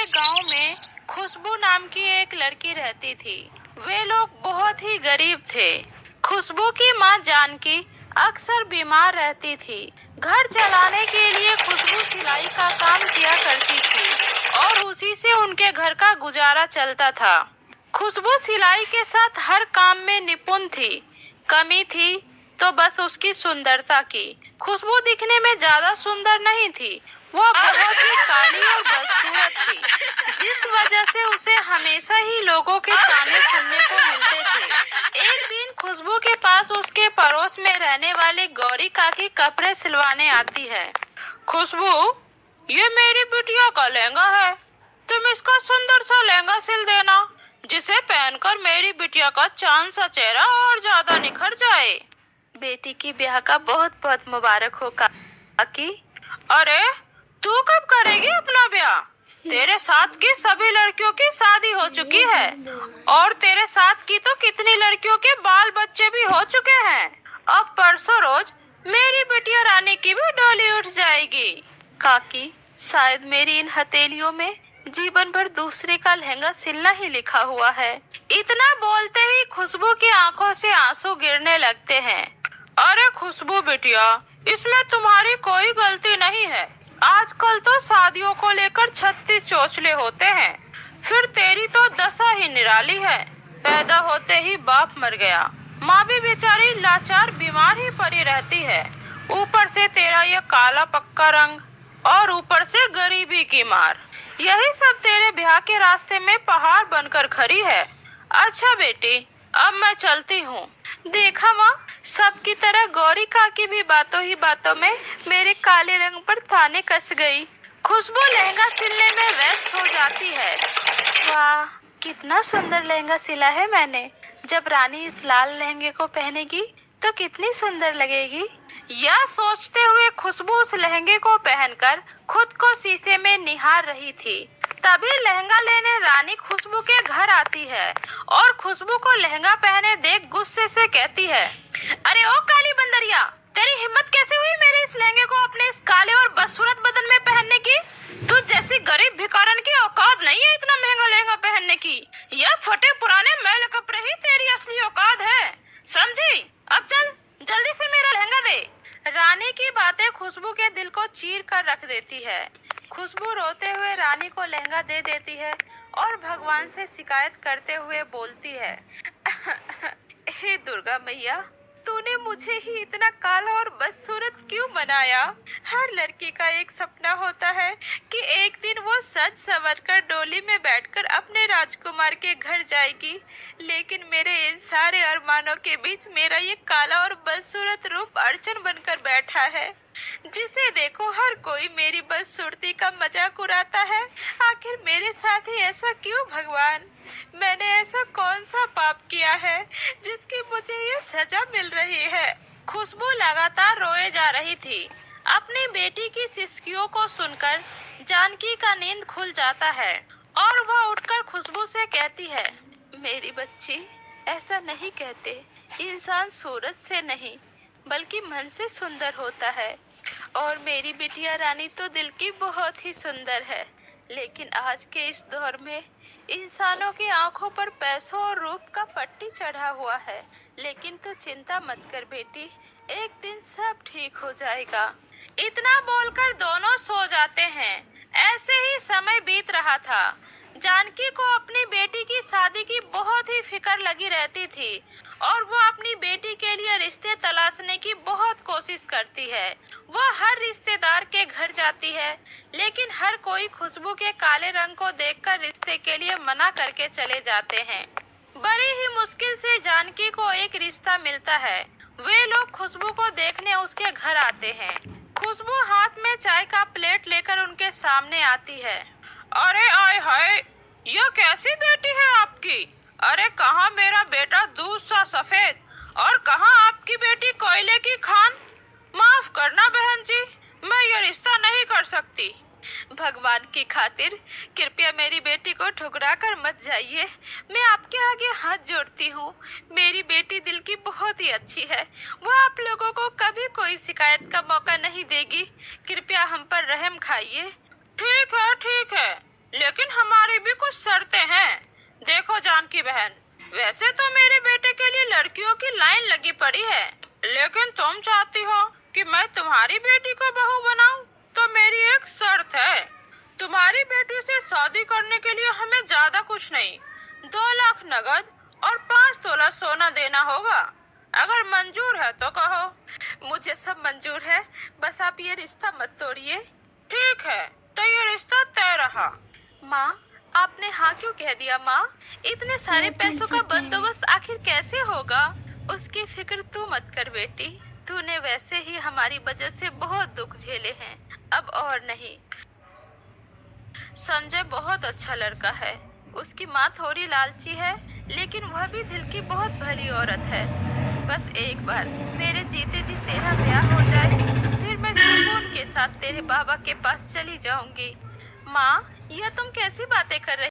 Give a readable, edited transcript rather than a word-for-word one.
के गांव में खुशबू नाम की एक लड़की रहती थी। वे लोग बहुत ही गरीब थे। खुशबू की माँ जानकी अक्सर बीमार रहती थी। घर चलाने के लिए खुशबू सिलाई का काम किया करती थी और उसी से उनके घर का गुजारा चलता था। खुशबू सिलाई के साथ हर काम में निपुण थी। कमी थी तो बस उसकी सुंदरता की। खुशबू दिखने में ज्यादा सुंदर नहीं थी, वह बहुत ही काली और बदसूरत थी, जिस वजह से उसे हमेशा ही लोगों के ताने सुनने को मिलते थे। एक दिन खुशबू के पास उसके पड़ोस में रहने वाली गौरी काकी कपड़े सिलवाने आती है। खुशबू, ये मेरी बिटिया का लहंगा है, तुम इसका सुंदर सा लहंगा सिल देना, जिसे पहनकर मेरी बिटिया का चांद सा चेहरा और ज्यादा निखर जाए। बेटी की ब्याह का बहुत बहुत मुबारक हो काकी। अरे, तू कब करेगी अपना ब्याह? तेरे साथ की सभी लड़कियों की शादी हो चुकी है और तेरे साथ की तो कितनी लड़कियों के बाल बच्चे भी हो चुके हैं। अब परसों रोज मेरी बिटिया रानी की भी डोली उठ जाएगी। काकी, शायद मेरी इन हथेलियों में जीवन भर दूसरे का लहंगा सिलना ही लिखा हुआ है। इतना बोलते ही खुशबू की आंखों से आंसू गिरने लगते हैं। अरे खुशबू बिटिया, इसमें तुम्हारी कोई गलती नहीं है। आजकल तो शादियों को लेकर 36 चोचले होते हैं। फिर तेरी तो दशा ही निराली है। पैदा होते ही बाप मर गया, माँ भी बेचारी लाचार बीमार ही पड़ी रहती है। ऊपर से तेरा ये काला पक्का रंग और ऊपर से गरीबी की मार, यही सब तेरे ब्याह के रास्ते में पहाड़ बनकर खड़ी है। अच्छा बेटी, अब मैं चलती हूँ। देखा माँ, सबकी तरह गौरी काकी भी बातों ही बातों में मेरे काले रंग पर ताने कस गई। खुशबू लहंगा सिलने में व्यस्त हो जाती है। वाह, कितना सुंदर लहंगा सिला है मैंने। जब रानी इस लाल लहंगे को पहनेगी तो कितनी सुंदर लगेगी। यह सोचते हुए खुशबू उस लहंगे को पहनकर खुद को शीशे में निहार रही थी। तभी लहंगा लेने रानी खुशबू के घर आती है और खुशबू को लहंगा पहने देख गुस्से से कहती है, अरे ओ काली बंदरिया, तेरी हिम्मत कैसे हुई मेरे इस लहंगे को अपने इस काले और बदसूरत बदन में पहनने की? तू जैसी गरीब भिखारन की औकात नहीं है इतना महंगा लहंगा पहनने की। यह फटे पुराने मैले कपड़े ही तेरी असली औकात है, समझी? अब चल, जल्दी से मेरा लहंगा दे। रानी की बातें खुशबू के दिल को चीर कर रख देती है। खुशबू रोते हुए रानी को लहंगा दे देती है और भगवान से शिकायत करते हुए बोलती है, हे दुर्गा मैया, तूने मुझे ही इतना काला और बदसूरत क्यों बनाया? हर लड़की का एक सपना होता है कि एक दिन वो सज संवर कर डोली में बैठकर अपने राजकुमार के घर जाएगी, लेकिन मेरे इन सारे अरमानों के बीच मेरा ये काला और बदसूरत रूप अड़चन बनकर बैठा है। जिसे देखो हर कोई मेरी बदसूरती का मजाक उड़ाता है। आखिर मेरे साथ ही ऐसा क्यों भगवान? मैंने ऐसा कौन सा पाप किया है जिसकी मुझे ये सजा मिल रही है? खुशबू लगातार रोए जा रही थी। अपनी बेटी की सिसकियों को सुनकर जानकी का नींद खुल जाता है और वह उठकर खुशबू से कहती है, मेरी बच्ची, ऐसा नहीं कहते। इंसान सूरत से नहीं बल्कि मन से सुंदर होता है और मेरी बिटिया रानी तो दिल की बहुत ही सुंदर है। लेकिन आज के इस दौर में इंसानों की आंखों पर पैसों और रूप का पट्टी चढ़ा हुआ है। लेकिन तू चिंता मत कर बेटी, एक दिन सब ठीक हो जाएगा। इतना बोलकर दोनों सो जाते हैं। ऐसे ही समय बीत रहा था। जानकी को अपनी बेटी की शादी की बहुत ही फिक्र लगी रहती थी और वो अपनी बेटी के लिए रिश्ते तलाशने की बहुत कोशिश करती है। वह हर रिश्तेदार के घर जाती है, लेकिन हर कोई खुशबू के काले रंग को देखकर रिश्ते के लिए मना करके चले जाते हैं। बड़ी ही मुश्किल से जानकी को एक रिश्ता मिलता है। वे लोग खुशबू को देखने उसके घर आते हैं। खुशबू हाथ में चाय का प्लेट लेकर उनके सामने आती है। अरे आय हाय, यह कैसी बेटी है आपकी? अरे कहाँ मेरा बेटा दूध सा सफेद और कहाँ आपकी बेटी कोयले की खान? माफ करना बहन जी, मैं ये रिश्ता नहीं कर सकती। भगवान की खातिर कृपया मेरी बेटी को ठुकरा कर मत जाइए। मैं आपके आगे हाथ जोड़ती हूँ। मेरी बेटी दिल की बहुत ही अच्छी है। वो आप लोगों को कभी कोई शिकायत का मौका नहीं देगी। कृपया हम पर रहम खाइए। ठीक है, लेकिन हमारी भी कुछ शर्तें हैं। देखो जानकी बहन, वैसे तो मेरे बेटे के लिए लड़कियों की लाइन लगी पड़ी है, लेकिन तुम चाहती हो कि मैं तुम्हारी बेटी को बहू बनाऊं, तो मेरी एक शर्त है। तुम्हारी बेटी से शादी करने के लिए हमें ज्यादा कुछ नहीं, 2 लाख नगद और 5 तोला सोना देना होगा। अगर मंजूर है तो कहो। मुझे सब मंजूर है, बस आप ये रिश्ता मत तोड़िए। ठीक है, तो ये रिश्ता तय रहा। माँ, आपने हाँ क्यों कह दिया माँ? इतने सारे पैसों का बंदोबस्त आखिर कैसे होगा? उसकी फिक्र तू मत कर बेटी, तूने वैसे ही हमारी वजह से बहुत दुख झेले हैं, अब और नहीं। संजय बहुत अच्छा लड़का है, उसकी माँ थोड़ी लालची है, लेकिन वह भी दिल की बहुत भली औरत है। बस एक बार मेरे जीते जी तेरा ब्याह हो जाए, फिर मैं सुकून के साथ तेरे बाबा के पास चली जाऊंगी। माँ, यह तुम कैसी बातें कर रही